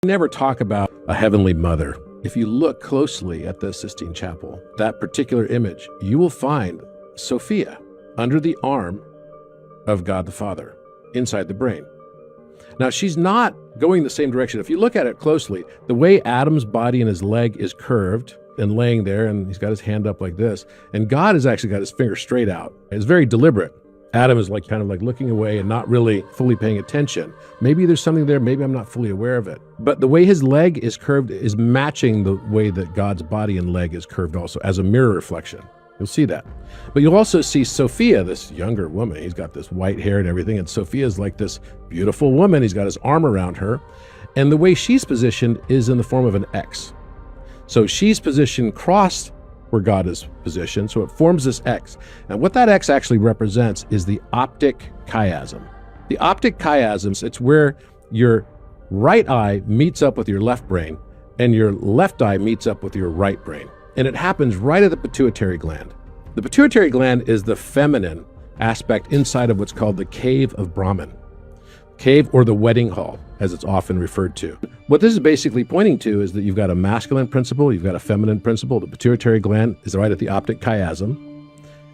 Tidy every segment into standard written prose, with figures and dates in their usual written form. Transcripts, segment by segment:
Never talk about a heavenly mother. If you look closely at the Sistine Chapel, that particular image, you will find Sophia under the arm of God the Father, inside the brain. Now, she's not going the same direction. If you look at it closely, the way Adam's body and his leg is curved and laying there, and he's got his hand up like this, and God has actually got his finger straight out. It's very deliberate. Adam is kind of looking away and not really fully paying attention. Maybe there's something there, maybe I'm not fully aware of it. But the way his leg is curved is matching the way that God's body and leg is curved also, as a mirror reflection. You'll see that. But you'll also see Sophia, this younger woman. He's got this white hair and everything, and Sophia's like this beautiful woman. He's got his arm around her. And the way she's positioned is in the form of an X. So she's positioned crossed where God is positioned, so it forms this X. And what that X actually represents is the optic chiasm. The optic chiasm, it's where your right eye meets up with your left brain, and your left eye meets up with your right brain. And it happens right at the pituitary gland. The pituitary gland is the feminine aspect inside of what's called the cave of Brahman. Cave, or the wedding hall, as it's often referred to. What this is basically pointing to is that you've got a masculine principle, you've got a feminine principle. The pituitary gland is right at the optic chiasm.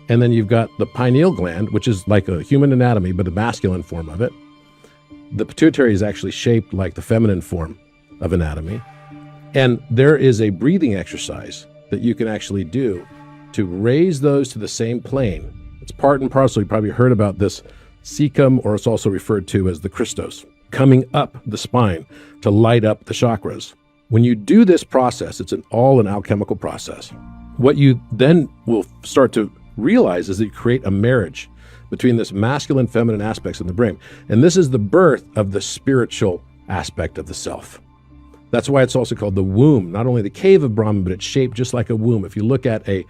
And then you've got the pineal gland, which is like a human anatomy, but the masculine form of it. The pituitary is actually shaped like the feminine form of anatomy. And there is a breathing exercise that you can actually do to raise those to the same plane. It's part and parcel. You probably heard about this cecum, or it's also referred to as the Christos, coming up the spine to light up the chakras. When you do this process, it's all an alchemical process. What you then will start to realize is that you create a marriage between this masculine, feminine aspects in the brain. And this is the birth of the spiritual aspect of the self. That's why it's also called the womb, not only the cave of Brahman, but it's shaped just like a womb. If you look at a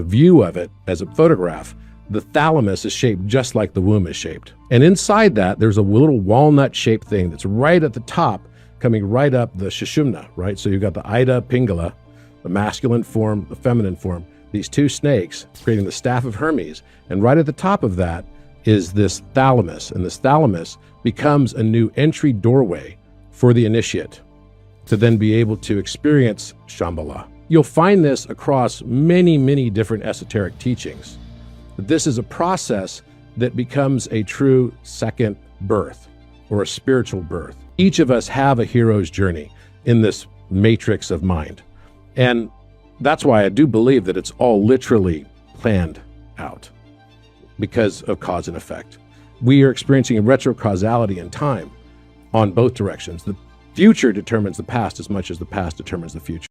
view of it as a photograph, the thalamus is shaped just like the womb is shaped. And inside that, there's a little walnut-shaped thing that's right at the top, coming right up the Sushumna, right? So you've got the Ida Pingala, the masculine form, the feminine form, these two snakes creating the staff of Hermes. And right at the top of that is this thalamus. And this thalamus becomes a new entry doorway for the initiate to then be able to experience Shambhala. You'll find this across many, many different esoteric teachings. This is a process that becomes a true second birth, or a spiritual birth. Each of us have a hero's journey in this matrix of mind. And that's why I do believe that it's all literally planned out because of cause and effect. We are experiencing a retrocausality in time on both directions. The future determines the past as much as the past determines the future.